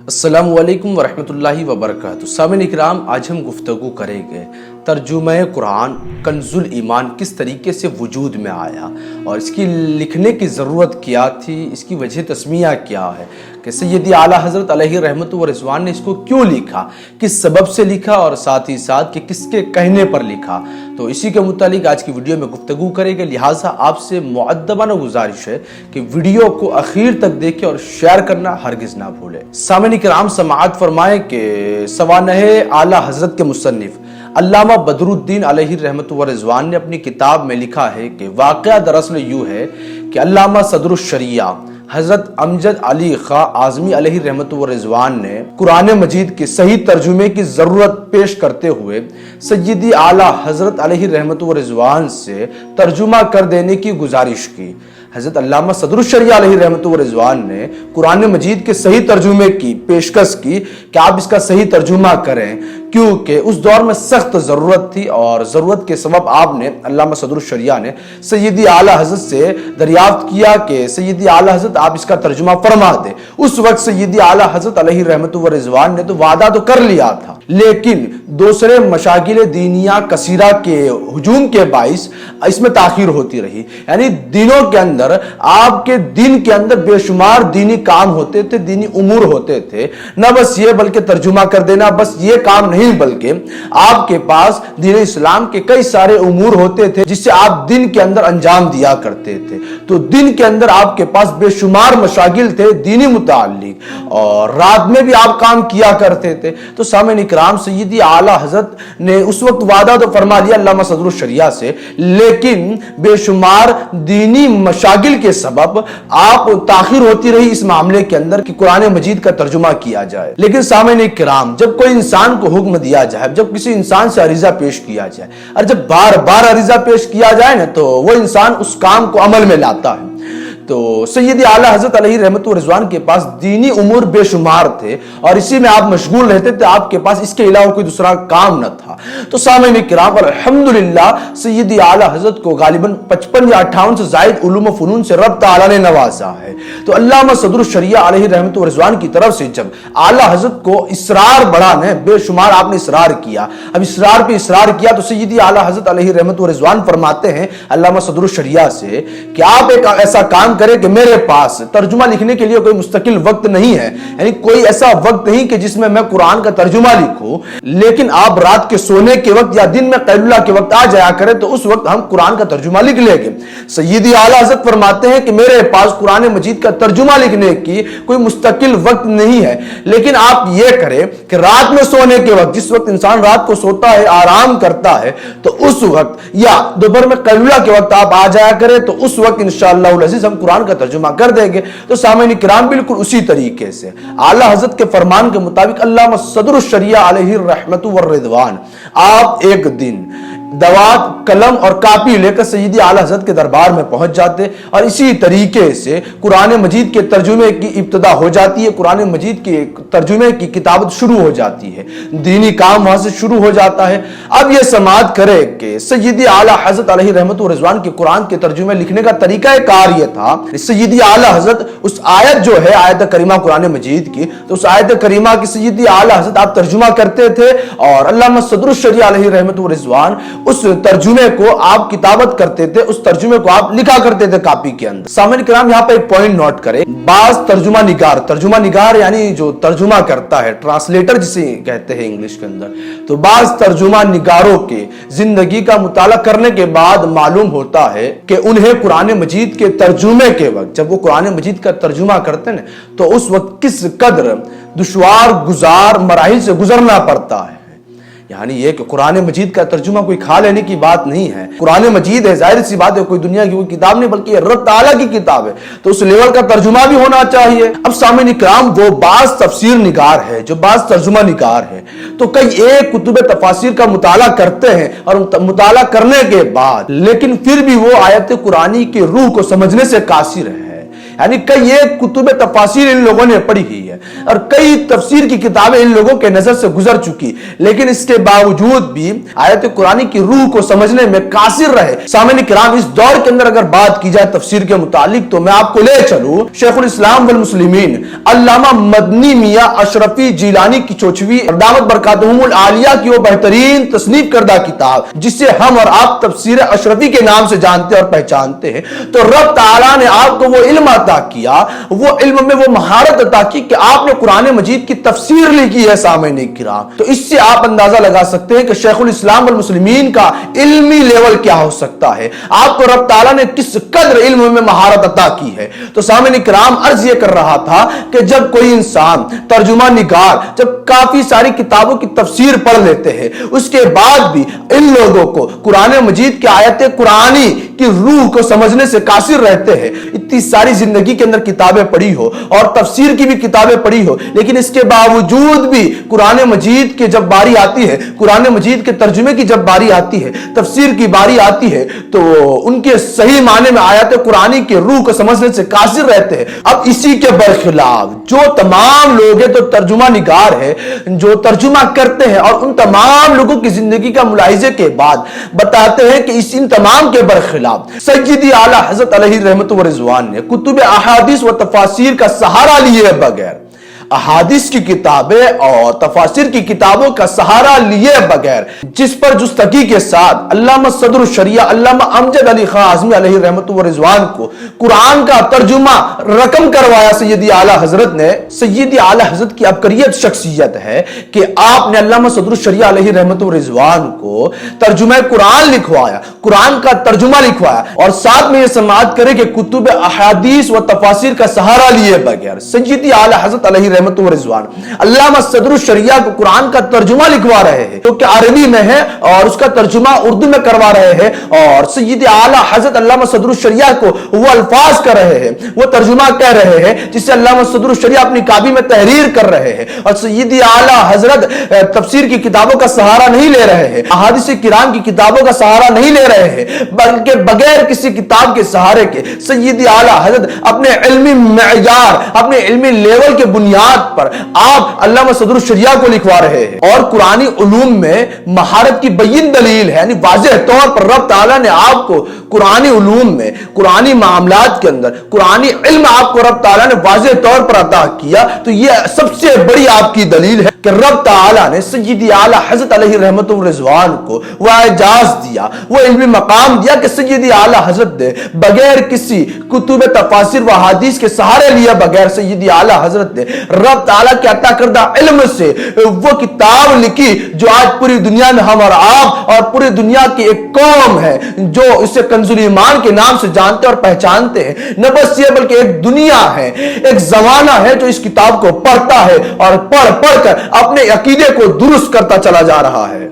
अस्सलामु अलैकुम वरहमतुल्लाहि वबरकातुहू। सामईन इकराम, आज हम गुफ्तगू करेंगे तर्जुमा कुरान कंजुल ईमान किस तरीके से वजूद में आया और इसकी लिखने की ज़रूरत क्या थी, इसकी वजह तस्मिया क्या है कि सैयदी आला हज़रत अलैहि रहमत व रिज़वान ने इसको क्यों लिखा, किस सबब से लिखा और साथ ही साथ कि किसके कहने पर लिखा। तो इसी के मुतालिक आज की वीडियो में गुफ्तगू करेंगे। लिहाजा आपसे मुअद्दबाना गुजारिश है कि वीडियो को आखिर तक देखें और शेयर करना हरगिज़ ना भूलें। सामईन इकराम, समाअत फरमाएं कि सवानहे आला हज़रत के मुसन्निफ अल्लामा बदरुद्दीन अलैहि रहमत व रिज़वान ने अपनी किताब में लिखा है कि वाक़या दरअसल यूँ है कि अल्लामा सदरुश्शरिया हज़रत अमजद अली खां आज़मी अलैहि रहमत व रिज़वान ने कुरान मजीद के सही तर्जुमे की ज़रूरत पेश करते हुए सय्यदी आला हज़रत अलैहि रहमत व रिज़वान से तर्जुमा कर देने की गुजारिश की। हज़रत अल्लामा सदरुश्शरिया अलैहि रहमत व रिज़वान ने कुरान मजीद के सही तर्जुमे की पेशकश की कि आप इसका सही तर्जुमा करें, क्योंकि उस दौर में सख्त ज़रूरत थी और ज़रूरत के सबब आपने अल्लामा सदरुश्शरिया ने सय्यदी आला हज़रत से दरियाफ्त किया कि सय्यदी आला हज़रत आप इसका तर्जुमा फरमा दे। उस वक्त सय्यदी आला हज़रत अलैहि रहमत व रिज़वान ने तो वादा तो कर लिया था, लेकिन दूसरे मशागिल दीनिया कसीरा के हुजूम के बाइस इसमें ताखीर होती रही। यानी दिनों के अंदर, आपके दिन के अंदर बेशुमार दीनी काम होते थे, दीनी उमूर होते थे। न बस ये बल्कि तर्जुमा कर देना बस ये काम नहीं, बल्कि आपके पास दीन इस्लाम के कई सारे उमूर होते थे जिससे आप दिन के अंदर अंजाम दिया करते थे। तो दिन के अंदर आपके पास बेशुमार मशागिल थे दीनी मुताल्लिक, और रात में भी आप काम किया करते थे। तो सामईन इकराम, सय्यदी आला हज़रत ने उस वक्त वादा तो फरमा लिया अल्लामा सदरुश्शरिया से, लेकिन बेशुमार दीनी मशागिल के सबब आप ताखीर होती रही इस मामले के अंदर कि कुरान मजीद का तर्जुमा किया जाए। लेकिन सामईन इकराम, जब कोई इंसान को हुक्म दिया जाए, जब किसी इंसान से अरीजा पेश किया जाए और जब बार बार अरीजा पेश किया जाए ना, तो वो इंसान उस काम को अमल में लाता है। तो सय्यदी आला हज़रत अलैहि रहमत व रिज़वान के पास दीनी उमूर बेशुमार थे और इसी में आप मशगूल रहते थे, आपके पास इसके अलावा कोई दूसरा काम न था। तो सामईन इकराम, अल्हम्दुलिल्लाह सय्यदी आला हज़रत को गालिबन 55 या 58 से ज़ायद उलूम व फ़ुनून से रब तआला ने नवाजा है। तो अल्लामा सदरुश्शरिया अलैहि रहमत व रिज़वान की तरफ से जब आला हज़रत को इसरार बढ़ा है, बेशुमार आपने इसरार किया, अब इसरार पे इसरार किया, तो सय्यदी आला हज़रत अलैहि रहमत व रिज़वान फरमाते हैं अल्लामा सदरुश्शरिया से कि आप एक ऐसा काम करें कि मेरे पास तर्जुमा लिखने के लिए कोई मुस्तकिल वक्त नहीं है, यानी कोई ऐसा वक्त नहीं कि जिसमें मैं कुरान का तर्जुमा लिखूं, लेकिन आप रात के सोने के वक्त या दिन में कैलुला के वक्त आ जाया करें, तो उस वक्त हम कुरान का तर्जुमा लिख लेंगे। सय्यदी आला हज़रत फरमाते हैं कि मेरे पास कुरान मजीद का तर्जुमा लिखने की कोई मुस्तकिल वक्त नहीं है, लेकिन आप ये करें कि रात में सोने के वक्त, जिस वक्त इंसान रात को सोता है, आराम करता है, तो उस वक्त या दोपहर में कैलुला के वक्त आप आ जाया करें, तो उस वक्त इंशाअल्लाह अज़ीज़ हम कुरान का तर्जुमा कर देंगे। तो सामईन किराम, बिल्कुल उसी तरीके से आला हज़रत के फरमान के मुताबिक अल्लामा सदरुश्शरिया अलैहि रहमत व रिज़वान आप एक दिन दवात, कलम और कापी लेकर सय्यदी आला हज़रत के दरबार में पहुंच जाते और इसी तरीके से कुरान मजीद के तर्जुमे की इब्तिदा हो जाती है, कुरान मजीद के तर्जुमे की किताबत शुरू हो जाती है, दीनी काम वहां से शुरू हो जाता है। अब यह समाअत करे कि सय्यदी आला हज़रत अलैहि रहमत व रिज़वान के कुरान के तर्जुमे लिखने का तरीका कार यह था, सय्यदी आला हज़रत उस आयत जो है आयत करीमा कुरान मजीद की, तो उस आयत करीमा की सय्यदी आला हज़रत आप तर्जुमा करते थे और अल्लामा सदरुश्शरिया अलैहि रहमत व रिज़वान उस तर्जुमे को आप किताबत करते थे, उस तर्जुमे को आप लिखा करते थे कापी के अंदर। सामईन किराम, यहां पे एक पॉइंट नोट करें, बाज तर्जुमा निगार यानी जो तर्जुमा करता है, ट्रांसलेटर जिसे कहते हैं इंग्लिश के अंदर, तो बाज तर्जुमा निगारों के जिंदगी का मुताला करने के बाद मालूम होता है कि उन्हें कुरान मजीद के तर्जुमे के वक्त, जब वो कुरान मजीद का तर्जुमा करते हैं, तो उस वक्त किस कदर दुश्वार गुजार मराहिल से गुजरना पड़ता है। यानी ये कि कुरान मजीद का तर्जुमा कोई खा लेने की बात नहीं है। कुरान मजीद है, जाहिर सी बात है, कोई दुनिया की कोई किताब नहीं, बल्कि रब तआला की किताब है, तो उस लेवल का तर्जुमा भी होना चाहिए। अब सामईन इकराम, वो बाज तफसीर निगार है, जो बाज तर्जुमा निगार है, तो कई एक कुतुब तफासिर का मुताला करते हैं और मुताला करने के बाद लेकिन फिर भी वो आयत कुरानी की रूह को समझने से कासिर है। یعنی کئی ایک کتب تفاسیر ان لوگوں نے پڑھی ہوئی ہے اور کئی تفسیر کی کتابیں ان لوگوں کے نظر سے گزر چکی، لیکن اس کے باوجود بھی آیت قرآنی کی روح کو سمجھنے میں قاصر رہے۔ سامعین کرام، اس دور کے اندر اگر بات کی جائے تفسیر کے متعلق تو میں آپ کو لے چلوں شیخ الاسلام والمسلمین علامہ مدنی میاں اشرفی جیلانی کی چوچوی دامت برکاتہم العالیہ کی وہ بہترین تصنیف کردہ کتاب جسے ہم اور آپ تفسیر اشرفی کے نام سے جانتے اور پہچانتے ہیں، تو رب تعالیٰ نے آپ کو وہ علم عطا کیا، وہ علم میں وہ مہارت عطا کی کہ آپ نے قرآن مجید کی تفسیر لکھی ہے۔ سامعین کرام، تو اس سے آپ اندازہ لگا سکتے ہیں کہ شیخ الاسلام والمسلمین کا علمی لیول کیا ہو سکتا ہے، آپ کو رب تعالیٰ نے کس قدر علم میں مہارت عطا کی ہے۔ تو سامعین کرام، عرض یہ کر رہا تھا کہ جب کوئی انسان ترجمہ نگار جب کافی ساری کتابوں کی تفسیر پڑھ لیتے ہیں، اس کے بعد بھی ان لوگوں کو قرآن مجید کی آیت قرآنی کی روح کو سمجھنے سے قاصر رہتے ہیں، اتنی ساری زندگی کے اندر کتابیں پڑھی ہو اور تفسیر کی بھی کتابیں پڑھی ہو، لیکن اس کے باوجود بھی قرآن مجید کی جب باری آتی ہے، قرآن مجید کے ترجمے کی جب باری آتی ہے، تفسیر کی باری آتی ہے، تو ان کے صحیح معنی میں آیات قرآنی کی روح کو سمجھنے سے قاصر رہتے ہیں۔ اب اسی کے برخلاف جو تمام لوگ ہیں تو ترجمہ نگار ہے، جو ترجمہ کرتے ہیں اور ان تمام لوگوں کی زندگی کا ملاحظے کے بعد بتاتے ہیں کہ ان تمام کے برخلاف سیدی اعلیٰ حضرت علیہ رحمت و رضوان نے کتب احادیث و تفاسیر کا سہارا لیے بغیر، احادیث کی کتابیں اور تفاسیر کی کتابوں کا سہارا لیے بغیر، جس پر جستگی کے ساتھ علامہ صدر الشریعہ علامہ امجد علی خان اعظمی علیہ رحمت و رضوان کو قرآن کا ترجمہ رقم کروایا سیدی اعلیٰ حضرت نے۔ سیدی اعلیٰ حضرت کی عبقریت شخصیت ہے کہ آپ نے علامہ صدر الشریعہ علیہ رحمت و رضوان کو ترجمہ قرآن لکھوایا، قرآن کا ترجمہ لکھوایا، اور ساتھ میں یہ سماعت کرے کہ کتب احادیث و تفاسیر کا سہارا لیے بغیر سیدی اعلیٰ حضرت علیہ رحمت و رضوان علامہ صدر الشریعہ کو قرآن کا ترجمہ لکھوا رہے ہیں جو کہ عربی میں ہے، اور اس کا ترجمہ اردو میں کروا رہے ہیں، اور سید اعلیٰ حضرت علامہ صدر الشریعہ کو وہ الفاظ کر رہے ہیں، وہ ترجمہ کہہ رہے ہیں جس سے علامہ صدر الشریعہ اپنی کاپی میں تحریر کر رہے ہیں، اور سید اعلیٰ حضرت تفسیر کی کتابوں کا سہارا نہیں لے رہے ہیں، احادیث کرام کی کتابوں کا سہارا نہیں لے رہے ہیں، بلکہ بغیر کسی کتاب کے سہارے کے سید اعلیٰ حضرت اپنے علمی معیار، اپنے علمی لیول کے بنیاد پر آپ علامہ صدر الشریعہ کو لکھوا رہے ہیں، اور قرآنی علوم میں مہارت کی بین دلیل ہے، یعنی واضح طور پر رب تعالیٰ نے آپ کو قرآنی علوم میں، قرآنی معاملات کے اندر قرآنی علم آپ کو رب تعالیٰ نے واضح طور پر عطا کیا، تو یہ سب سے بڑی آپ کی دلیل ہے کہ رب تعالیٰ نے سیدی اعلیٰ حضرت علیہ رحمت و رضوان کو وہ اعجاز دیا، وہ علمی مقام دیا کہ سیدی اعلیٰ حضرت نے بغیر کسی کتب تفاسیر و حدیث کے سہارے لیا بغیر سیدی اعلیٰ حضرت نے رب تعالیٰ کے عطا کردہ علم سے وہ کتاب لکھی جو آج پوری دنیا میں ہم اور آپ اور پوری دنیا کی ایک قوم ہے جو اسے کنز ایمان کے نام سے جانتے اور پہچانتے ہیں۔ نہ بس یہ بلکہ ایک دنیا ہے، ایک زمانہ ہے جو اس کتاب کو پڑھتا ہے اور پڑھ کر اپنے عقیدے کو درست کرتا چلا جا رہا ہے۔